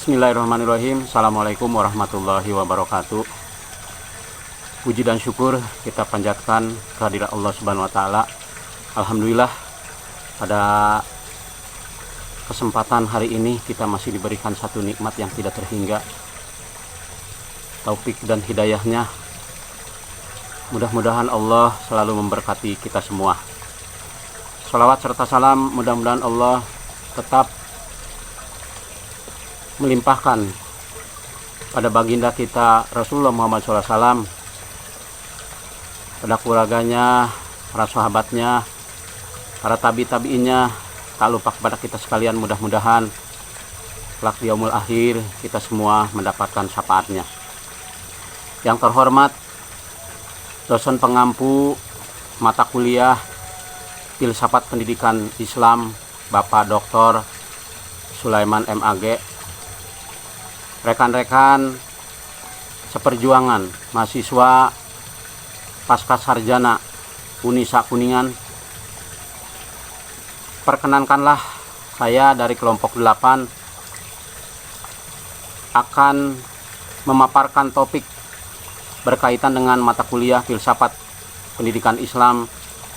Bismillahirrahmanirrahim. Assalamualaikum warahmatullahi wabarakatuh. Puji dan syukur kita panjatkan kehadirat Allah Subhanahu wa taala. Alhamdulillah, pada kesempatan hari ini kita masih diberikan satu nikmat yang tidak terhingga, taufik dan hidayahnya. Mudah-mudahan Allah selalu memberkati kita semua. Sholawat serta salam mudah-mudahan Allah tetap melimpahkan pada baginda kita Rasulullah Muhammad SAW, pada keluarganya, para sahabatnya, para tabi-tabiinnya, tak lupa kepada kita sekalian. Mudah-mudahan kelak di yaumul akhir kita semua mendapatkan syafaatnya. Yang terhormat dosen pengampu mata kuliah Filsafat Pendidikan Islam Bapak Dr. Sulaiman MAG, rekan-rekan seperjuangan mahasiswa pasca sarjana Unisa Kuningan, perkenankanlah saya dari kelompok 8 akan memaparkan topik berkaitan dengan mata kuliah Filsafat Pendidikan Islam,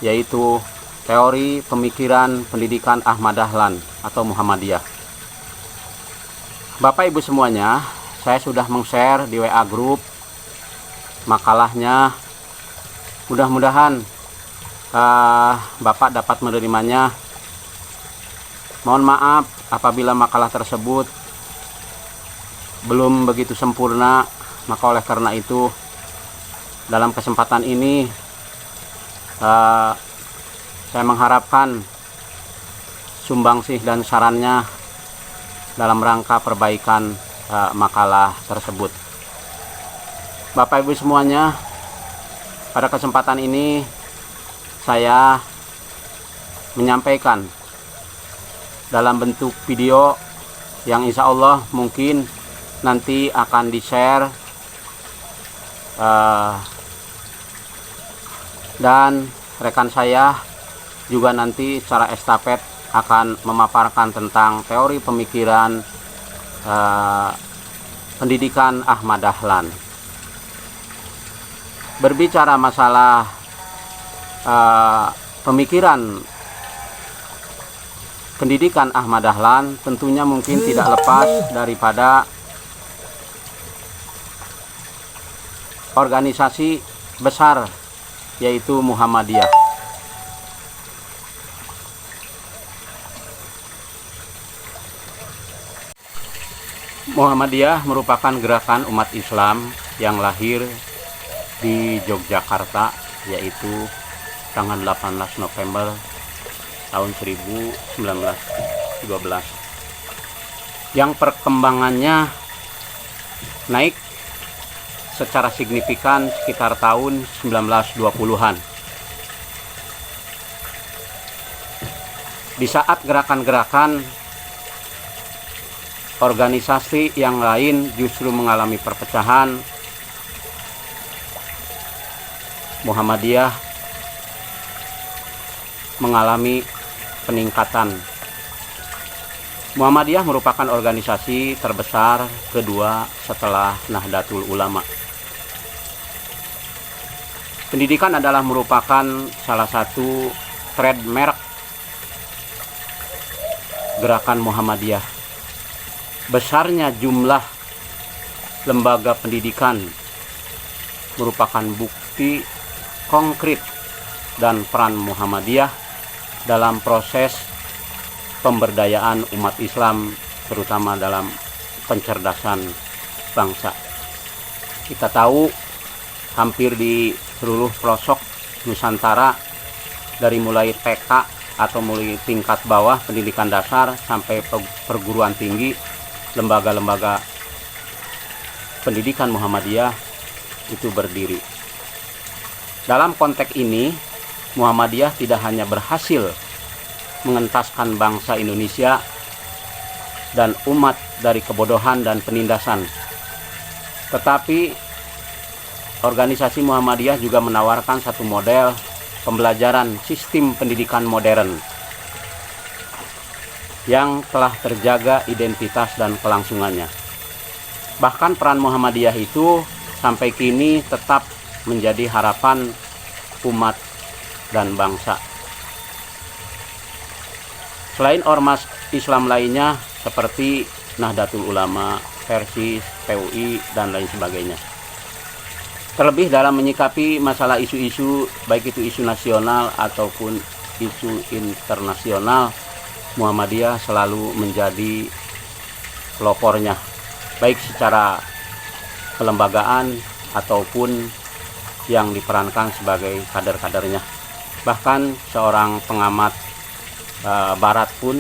yaitu teori pemikiran pendidikan Ahmad Dahlan atau Muhammadiyah. Bapak Ibu semuanya, saya sudah meng-share di WA Group makalahnya. Mudah-mudahan Bapak dapat menerimanya. Mohon maaf apabila makalah tersebut belum begitu sempurna, maka oleh karena itu dalam kesempatan ini saya mengharapkan sumbangsih dan sarannya dalam rangka perbaikan makalah tersebut. Bapak Ibu semuanya, pada kesempatan ini saya menyampaikan dalam bentuk video yang insya Allah mungkin nanti akan di-share dan rekan saya juga nanti secara estafet akan memaparkan tentang teori pemikiran pendidikan Ahmad Dahlan. Berbicara masalah pemikiran pendidikan Ahmad Dahlan, tentunya mungkin tidak lepas daripada organisasi besar, yaitu Muhammadiyah. Muhammadiyah merupakan gerakan umat Islam yang lahir di Yogyakarta, yaitu tanggal 18 November tahun 1912, yang perkembangannya naik secara signifikan sekitar tahun 1920-an. Di saat gerakan-gerakan organisasi yang lain justru mengalami perpecahan, Muhammadiyah mengalami peningkatan. Muhammadiyah merupakan organisasi terbesar kedua setelah Nahdlatul Ulama. Pendidikan adalah merupakan salah satu trademark gerakan Muhammadiyah. Besarnya jumlah lembaga pendidikan merupakan bukti konkret dan peran Muhammadiyah dalam proses pemberdayaan umat Islam, terutama dalam pencerdasan bangsa. Kita tahu hampir di seluruh pelosok Nusantara, dari mulai TK atau mulai tingkat bawah pendidikan dasar sampai perguruan tinggi, lembaga-lembaga pendidikan Muhammadiyah itu berdiri. Dalam konteks ini, Muhammadiyah tidak hanya berhasil mengentaskan bangsa Indonesia dan umat dari kebodohan dan penindasan, tetapi organisasi Muhammadiyah juga menawarkan satu model pembelajaran sistem pendidikan modern yang telah terjaga identitas dan kelangsungannya. Bahkan peran Muhammadiyah itu sampai kini tetap menjadi harapan umat dan bangsa. Selain ormas Islam lainnya seperti Nahdlatul Ulama, Persis, PUI, dan lain sebagainya. Terlebih dalam menyikapi masalah isu-isu, baik itu isu nasional ataupun isu internasional, Muhammadiyah selalu menjadi pelopornya, baik secara kelembagaan ataupun yang diperankan sebagai kader-kadernya. Bahkan seorang pengamat Barat pun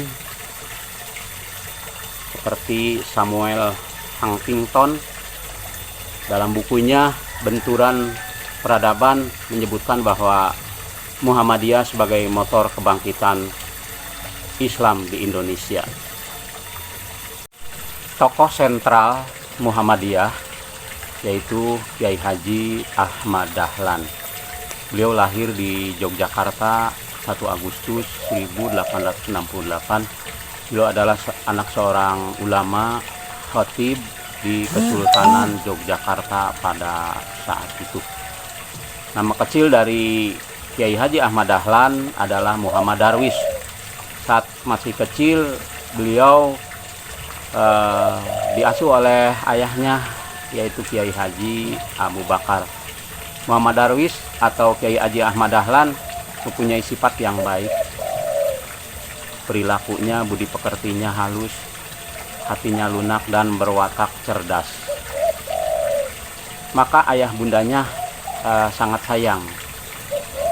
seperti Samuel Huntington dalam bukunya Benturan Peradaban menyebutkan bahwa Muhammadiyah sebagai motor kebangkitan Islam di Indonesia. Tokoh sentral Muhammadiyah yaitu Kiai Haji Ahmad Dahlan. Beliau lahir di Yogyakarta 1 Agustus 1868. Beliau adalah anak seorang ulama khatib di Kesultanan Yogyakarta pada saat itu. Nama kecil dari Kiai Haji Ahmad Dahlan adalah Muhammad Darwis. Saat masih kecil beliau diasuh oleh ayahnya yaitu Kiai Haji Abu Bakar. Muhammad Darwis atau Kiai Haji Ahmad Dahlan mempunyai sifat yang baik. Perilakunya, budi pekertinya halus, hatinya lunak dan berwatak cerdas. Maka ayah bundanya sangat sayang.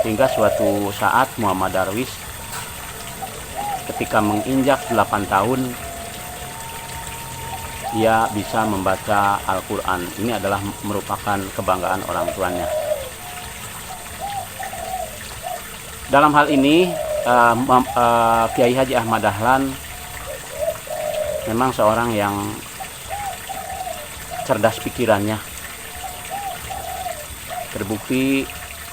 Hingga suatu saat Muhammad Darwis ketika menginjak 8 tahun ia bisa membaca Al-Quran. Ini adalah merupakan kebanggaan orang tuanya. Dalam hal ini Kiai Haji Ahmad Dahlan memang seorang yang cerdas pikirannya. Terbukti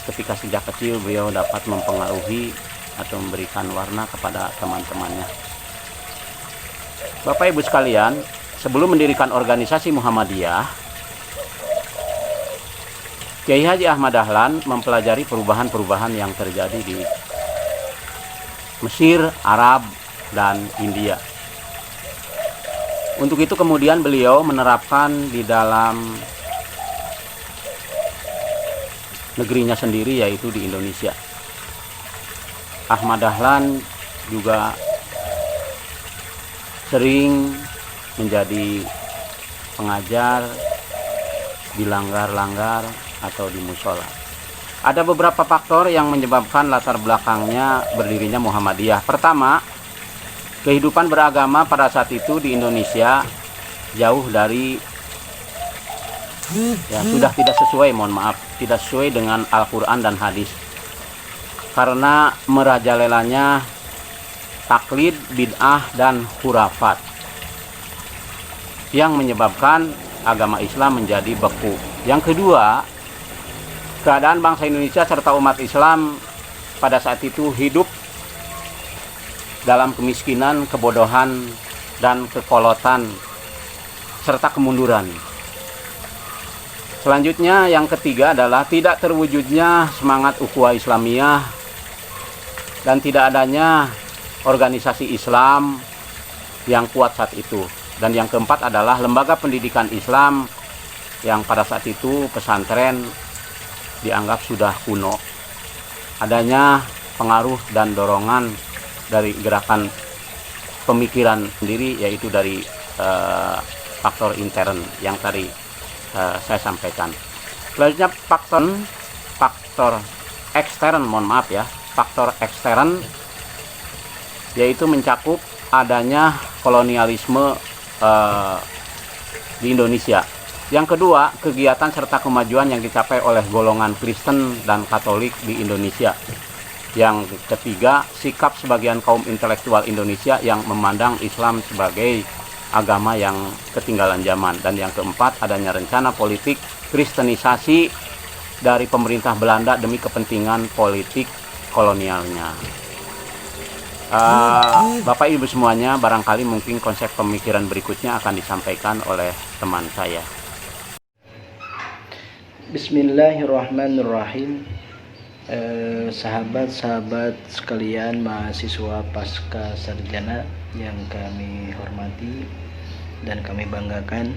ketika sejak kecil beliau dapat mempengaruhi atau memberikan warna kepada teman-temannya. Bapak Ibu sekalian, sebelum mendirikan organisasi Muhammadiyah, Kiai Haji Ahmad Dahlan mempelajari perubahan-perubahan yang terjadi di Mesir, Arab, dan India. Untuk itu kemudian beliau menerapkan di dalam negerinya sendiri, yaitu di Indonesia. Ahmad Dahlan juga sering menjadi pengajar di langgar-langgar atau di musola. Ada beberapa faktor yang menyebabkan latar belakangnya berdirinya Muhammadiyah. Pertama, kehidupan beragama pada saat itu di Indonesia jauh dari sudah tidak sesuai, tidak sesuai dengan Al-Quran dan hadis. Karena merajalelanya taklid, bid'ah, dan khurafat yang menyebabkan agama Islam menjadi beku. Yang kedua, keadaan bangsa Indonesia serta umat Islam pada saat itu hidup dalam kemiskinan, kebodohan, dan kekolotan, serta kemunduran. Selanjutnya, yang ketiga adalah tidak terwujudnya semangat ukhuwah Islamiyah dan tidak adanya organisasi Islam yang kuat saat itu. Dan yang keempat adalah lembaga pendidikan Islam yang pada saat itu pesantren dianggap sudah kuno. Adanya pengaruh dan dorongan dari gerakan pemikiran sendiri, yaitu dari faktor intern yang tadi saya sampaikan. Selanjutnya faktor ekstern, faktor ekstern yaitu mencakup adanya kolonialisme di Indonesia. Yang kedua, kegiatan serta kemajuan yang dicapai oleh golongan Kristen dan Katolik di Indonesia. Yang ketiga, sikap sebagian kaum intelektual Indonesia yang memandang Islam sebagai agama yang ketinggalan zaman. Dan yang keempat, adanya rencana politik kristenisasi dari pemerintah Belanda demi kepentingan politik kolonialnya. Bapak Ibu semuanya, barangkali mungkin konsep pemikiran berikutnya akan disampaikan oleh teman saya. Bismillahirrahmanirrahim. Sahabat-sahabat sekalian, mahasiswa pasca sarjana yang kami hormati dan kami banggakan,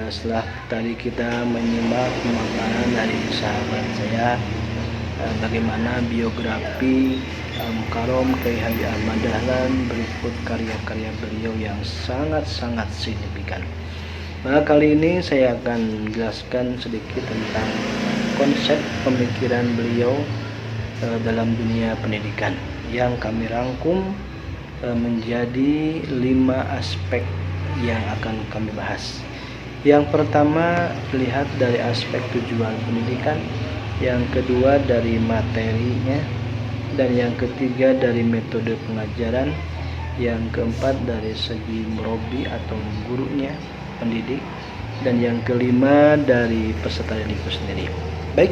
setelah tadi kita menyimak pemaparan dari sahabat saya, bagaimana biografi Al-Mukarram Kiai Haji Ahmad Dahlan, berikut karya-karya beliau yang sangat-sangat signifikan. Maka kali ini saya akan menjelaskan sedikit tentang konsep pemikiran beliau dalam dunia pendidikan yang kami rangkum menjadi 5 aspek yang akan kami bahas. Yang pertama, lihat dari aspek tujuan pendidikan, yang kedua dari materinya, dan yang ketiga dari metode pengajaran, yang keempat dari segi murabi atau gurunya, pendidik, dan yang kelima dari peserta didik itu sendiri. Baik,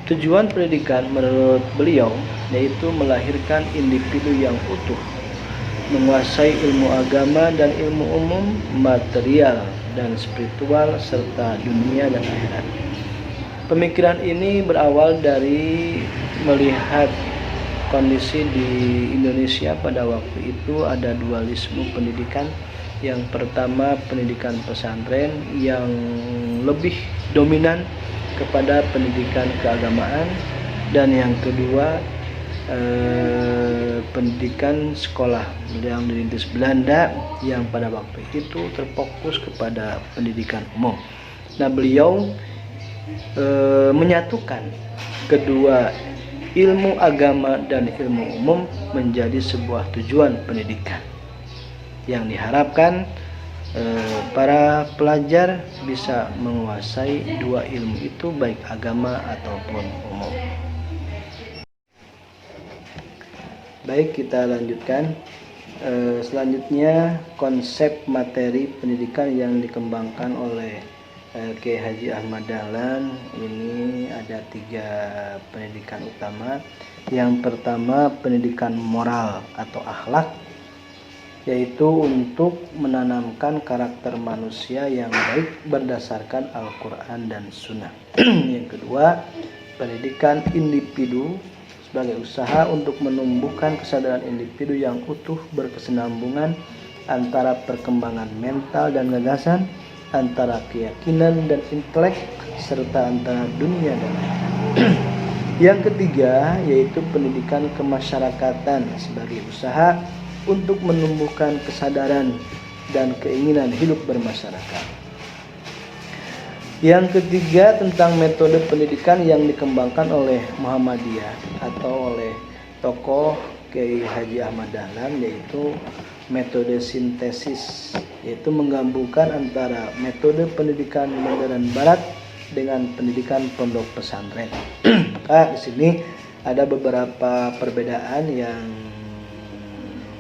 tujuan pendidikan menurut beliau yaitu melahirkan individu yang utuh, menguasai ilmu agama dan ilmu umum, material dan spiritual, serta dunia dan akhirat. Pemikiran ini berawal dari melihat kondisi di Indonesia pada waktu itu ada dualisme pendidikan. Yang pertama, pendidikan pesantren yang lebih dominan kepada pendidikan keagamaan, dan yang kedua pendidikan sekolah yang dirintis Belanda yang pada waktu itu terfokus kepada pendidikan umum. Nah, beliau menyatukan kedua ilmu agama dan ilmu umum menjadi sebuah tujuan pendidikan yang diharapkan para pelajar bisa menguasai dua ilmu itu, baik agama ataupun umum. Baik, kita lanjutkan. Selanjutnya, konsep materi pendidikan yang dikembangkan oleh Kiai Haji Ahmad Dahlan. Ini ada 3 pendidikan utama. Yang pertama, pendidikan moral atau akhlak, yaitu untuk menanamkan karakter manusia yang baik berdasarkan Al-Quran dan Sunnah. Yang kedua, pendidikan individu sebagai usaha untuk menumbuhkan kesadaran individu yang utuh, berkesinambungan antara perkembangan mental dan gagasan, antara keyakinan dan intelek, serta antara dunia dan akhirat. Yang ketiga, yaitu pendidikan kemasyarakatan sebagai usaha untuk menumbuhkan kesadaran dan keinginan hidup bermasyarakat. Yang ketiga, tentang metode pendidikan yang dikembangkan oleh Muhammadiyah atau oleh tokoh Kiai Haji Ahmad Dahlan, yaitu metode sintesis, yaitu menggabungkan antara metode pendidikan modern barat dengan pendidikan pondok pesantren. Di sini ada beberapa perbedaan yang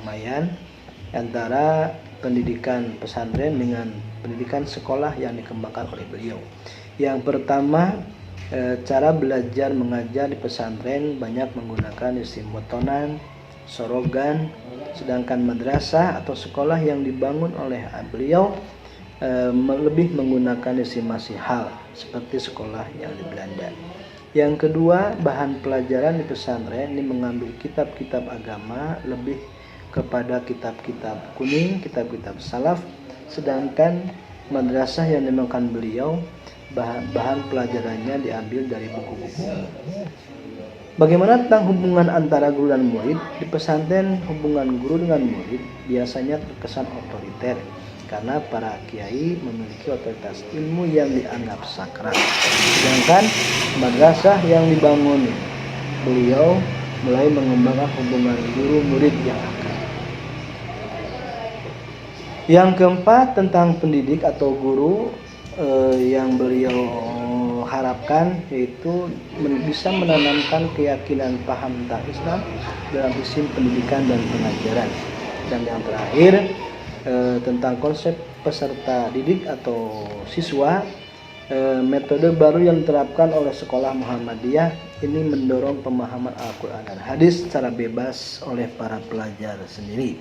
lumayan antara pendidikan pesantren dengan pendidikan sekolah yang dikembangkan oleh beliau. Yang pertama, cara belajar mengajar di pesantren banyak menggunakan isim motonan, sorogan, sedangkan madrasah atau sekolah yang dibangun oleh beliau lebih menggunakan isim masihal seperti sekolah yang di Belanda. Yang kedua, bahan pelajaran di pesantren ini mengambil kitab-kitab agama lebih kepada kitab-kitab kuning, kitab-kitab salaf, sedangkan madrasah yang dimakan beliau bahan pelajarannya diambil dari buku-buku. Bagaimana tentang hubungan antara guru dan murid? Di pesantren, hubungan guru dengan murid biasanya terkesan otoriter karena para kiai memiliki otoritas ilmu yang dianggap sakral. Sedangkan madrasah yang dibangun beliau mulai mengembangkan hubungan guru murid yang akrab. Yang keempat, tentang pendidik atau guru yang beliau harapkan, yaitu bisa menanamkan keyakinan paham tentang Islam dalam sistem pendidikan dan pengajaran. Dan yang terakhir, tentang konsep peserta didik atau siswa metode baru yang diterapkan oleh sekolah Muhammadiyah ini mendorong pemahaman Al-Quran dan hadis secara bebas oleh para pelajar sendiri.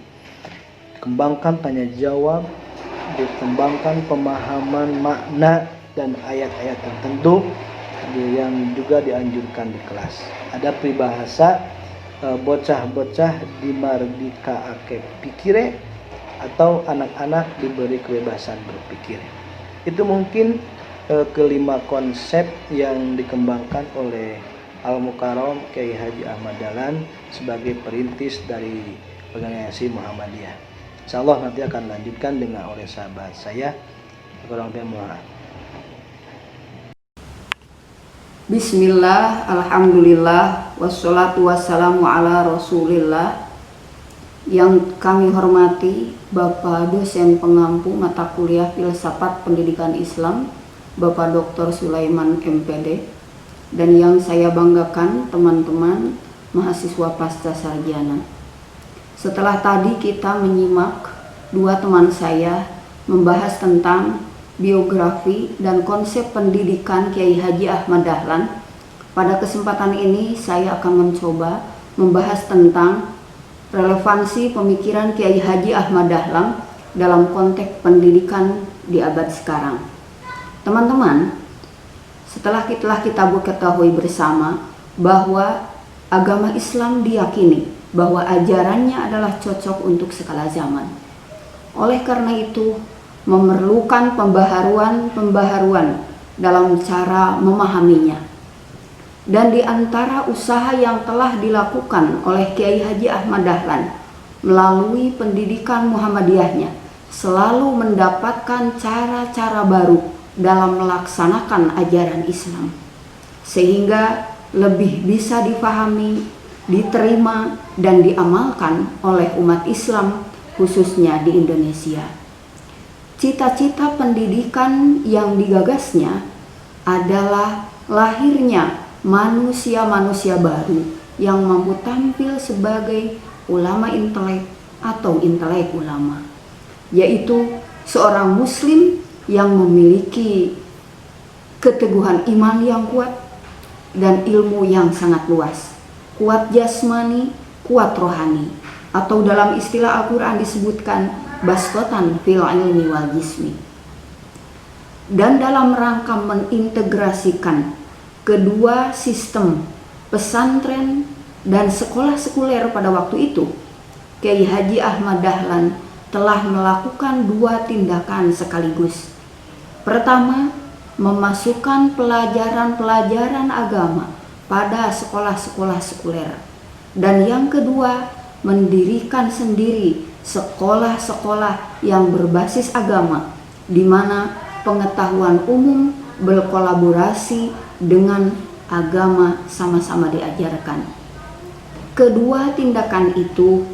Kembangkan tanya jawab, dikembangkan pemahaman makna dan ayat-ayat tertentu yang juga dianjurkan di kelas. Ada peribahasa bocah-bocah dimardikaake pikire atau anak-anak diberi kebebasan berpikir. Itu mungkin kelima konsep yang dikembangkan oleh Al-Mukarram Kiai Haji Ahmad Dahlan sebagai perintis dari organisasi Muhammadiyah. Insyaallah nanti akan lanjutkan dengan oleh sahabat saya. Kurang lebih mohon maaf. Bismillah, alhamdulillah, wassalatu wassalamu ala rasulillah. Yang kami hormati Bapak dosen pengampu mata kuliah Filsafat Pendidikan Islam, Bapak Dr. Sulaiman MPD, dan yang saya banggakan teman-teman mahasiswa pasca sarjana. Setelah tadi kita menyimak dua teman saya membahas tentang biografi dan konsep pendidikan Kiai Haji Ahmad Dahlan, pada kesempatan ini saya akan mencoba membahas tentang relevansi pemikiran Kiai Haji Ahmad Dahlan dalam konteks pendidikan di abad sekarang. Teman-teman, setelah kita ketahui bersama bahwa agama Islam diyakini bahwa ajarannya adalah cocok untuk segala zaman. Oleh karena itu, memerlukan pembaharuan dalam cara memahaminya. Dan di antara usaha yang telah dilakukan oleh Kiai Haji Ahmad Dahlan melalui pendidikan Muhammadiyahnya, selalu mendapatkan cara-cara baru dalam melaksanakan ajaran Islam, sehingga lebih bisa difahami, diterima, dan diamalkan oleh umat Islam khususnya di Indonesia. Cita-cita pendidikan yang digagasnya adalah lahirnya manusia-manusia baru yang mampu tampil sebagai ulama intelek atau intelek ulama, yaitu seorang muslim yang memiliki keteguhan iman yang kuat dan ilmu yang sangat luas, kuat jasmani, kuat rohani, atau dalam istilah Al-Quran disebutkan bastotan fil ilmi wal jismi. Dan dalam rangka mengintegrasikan kedua sistem pesantren dan sekolah sekuler pada waktu itu, Kiai Haji Ahmad Dahlan telah melakukan dua tindakan sekaligus. Pertama, memasukkan pelajaran-pelajaran agama pada sekolah-sekolah sekuler. Dan yang kedua, mendirikan sendiri sekolah-sekolah yang berbasis agama, di mana pengetahuan umum berkolaborasi dengan agama sama-sama diajarkan. Kedua tindakan itu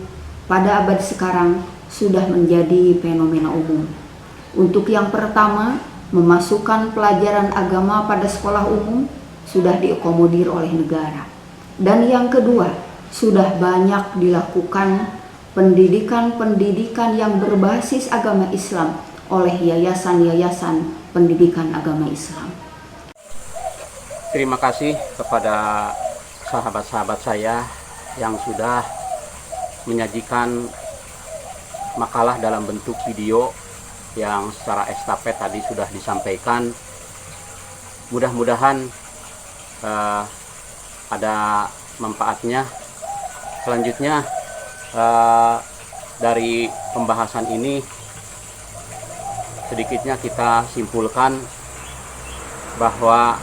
pada abad sekarang sudah menjadi fenomena umum. Untuk yang pertama, memasukkan pelajaran agama pada sekolah umum sudah diakomodir oleh negara. Dan yang kedua, sudah banyak dilakukan pendidikan-pendidikan yang berbasis agama Islam oleh yayasan-yayasan pendidikan agama Islam. Terima kasih kepada sahabat-sahabat saya yang sudah menyajikan makalah dalam bentuk video yang secara estafet tadi sudah disampaikan. Mudah-mudahan ada manfaatnya. Selanjutnya dari pembahasan ini sedikitnya kita simpulkan bahwa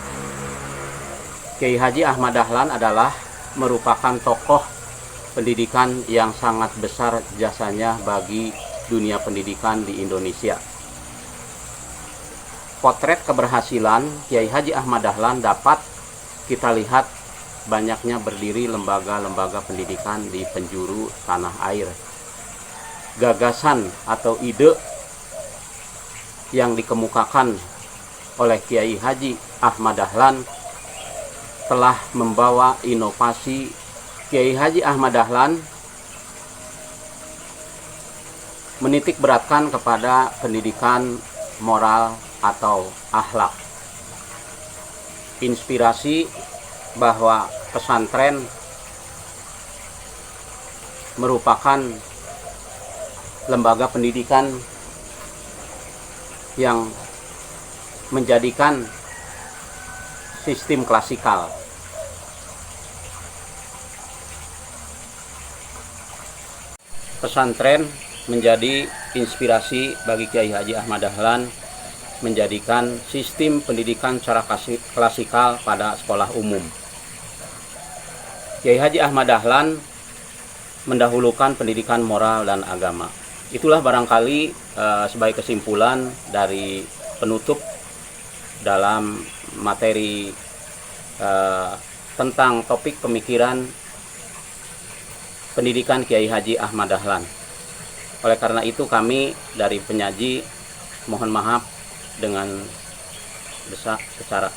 Kiai Haji Ahmad Dahlan adalah merupakan tokoh pendidikan yang sangat besar jasanya bagi dunia pendidikan di Indonesia. Potret keberhasilan Kiai Haji Ahmad Dahlan dapat kita lihat banyaknya berdiri lembaga-lembaga pendidikan di penjuru tanah air. Gagasan atau ide yang dikemukakan oleh Kiai Haji Ahmad Dahlan telah membawa inovasi. Kiai Haji Ahmad Dahlan menitik beratkan kepada pendidikan moral atau akhlak. inspirasi bahwa pesantren merupakan lembaga pendidikan yang menjadikan sistem klasikal. Pesantren menjadi inspirasi bagi Kiai Haji Ahmad Dahlan menjadikan sistem pendidikan secara klasikal pada sekolah umum. Kiai Haji Ahmad Dahlan mendahulukan pendidikan moral dan agama. Itulah barangkali sebagai kesimpulan dari penutup dalam materi tentang topik pemikiran pendidikan Kiai Haji Ahmad Dahlan. Oleh karena itu kami dari penyaji mohon maaf dengan secara